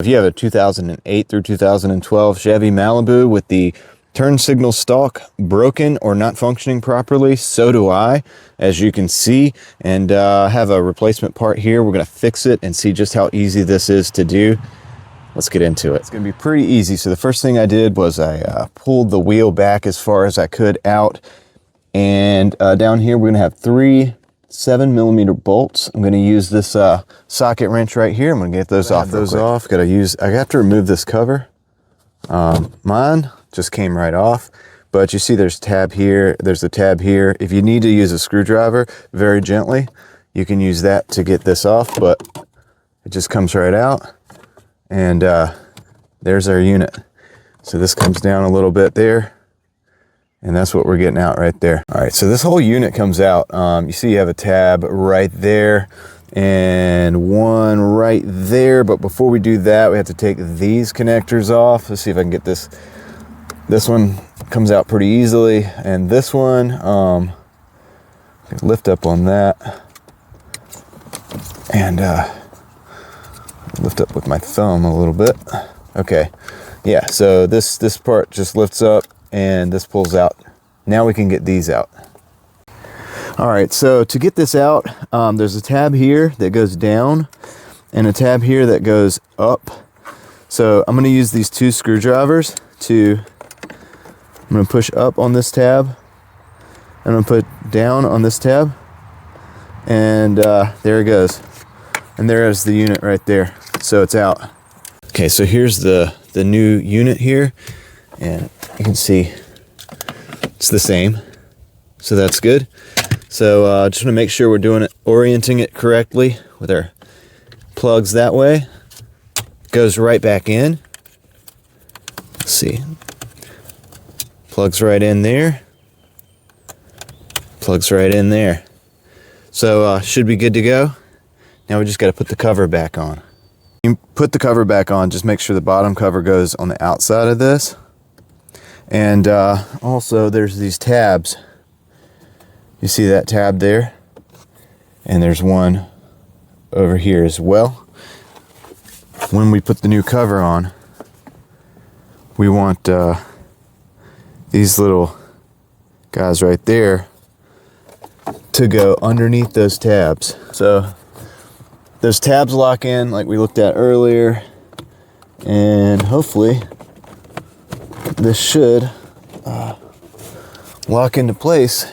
If you have a 2008 through 2012 Chevy Malibu with the turn signal stalk broken or not functioning properly, so do I, as you can see, and have a replacement part here. We're going to fix it and see just how easy this is to do. Let's get into it. It's going to be pretty easy. So the first thing I did was I pulled the wheel back as far as I could out, and down here we're going to have 3 7mm bolts. I'm going to use this socket wrench right here. I'm going to get those off. I have to remove this cover. Mine just came right off, but you see there's a tab here. There's a tab here. If you need to use a screwdriver very gently, you can use that to get this off, but it just comes right out. And there's our unit. So this comes down a little bit there, and that's what we're getting out right there. All right, so this whole unit comes out. You see you have a tab right there and one right there, but before we do that, we have to take these connectors off. Let's see if I can get this. This one comes out pretty easily, and this one, lift up on that, and lift up with my thumb a little bit. Okay, yeah, so this part just lifts up and this pulls out. Now we can get these out. All right, so to get this out, there's a tab here that goes down and a tab here that goes up. So I'm gonna use these 2 screwdrivers I'm gonna push up on this tab, and I'm gonna put down on this tab, and there it goes. And there is the unit right there. So it's out. Okay, so here's the new unit here, and you can see it's the same. So that's good. So just want to make sure we're doing it, orienting it correctly with our plugs that way. Goes right back in. Let's see. Plugs right in there. Plugs right in there. So should be good to go. Now we just got to put the cover back on. You put the cover back on, just make sure the bottom cover goes on the outside of this. And also there's these tabs. You see that tab there? And there's one over here as well. When we put the new cover on, we want these little guys right there to go underneath those tabs. So those tabs lock in like we looked at earlier, and hopefully this should lock into place.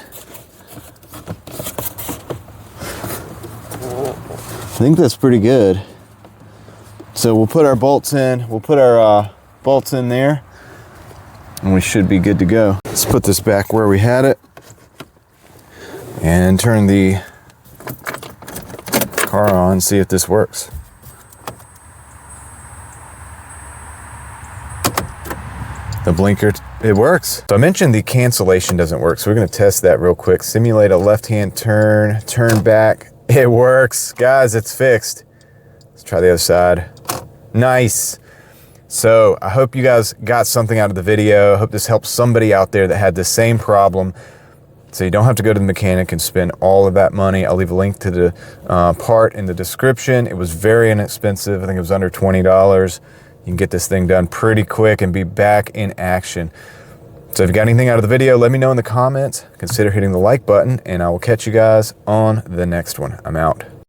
I think that's pretty good. So we'll put our bolts in. We'll put our bolts in there, and we should be good to go. Let's put this back where we had it and turn the car on, see if this works. The blinker, it works. So I mentioned the cancellation doesn't work, so we're gonna test that real quick. Simulate a left-hand turn, turn back. It works. Guys, it's fixed. Let's try the other side. Nice. So I hope you guys got something out of the video. I hope this helps somebody out there that had the same problem. So you don't have to go to the mechanic and spend all of that money. I'll leave a link to the part in the description. It was very inexpensive. I think it was under $20. You can get this thing done pretty quick and be back in action. So if you got anything out of the video, let me know in the comments. Consider hitting the like button, and I will catch you guys on the next one. I'm out.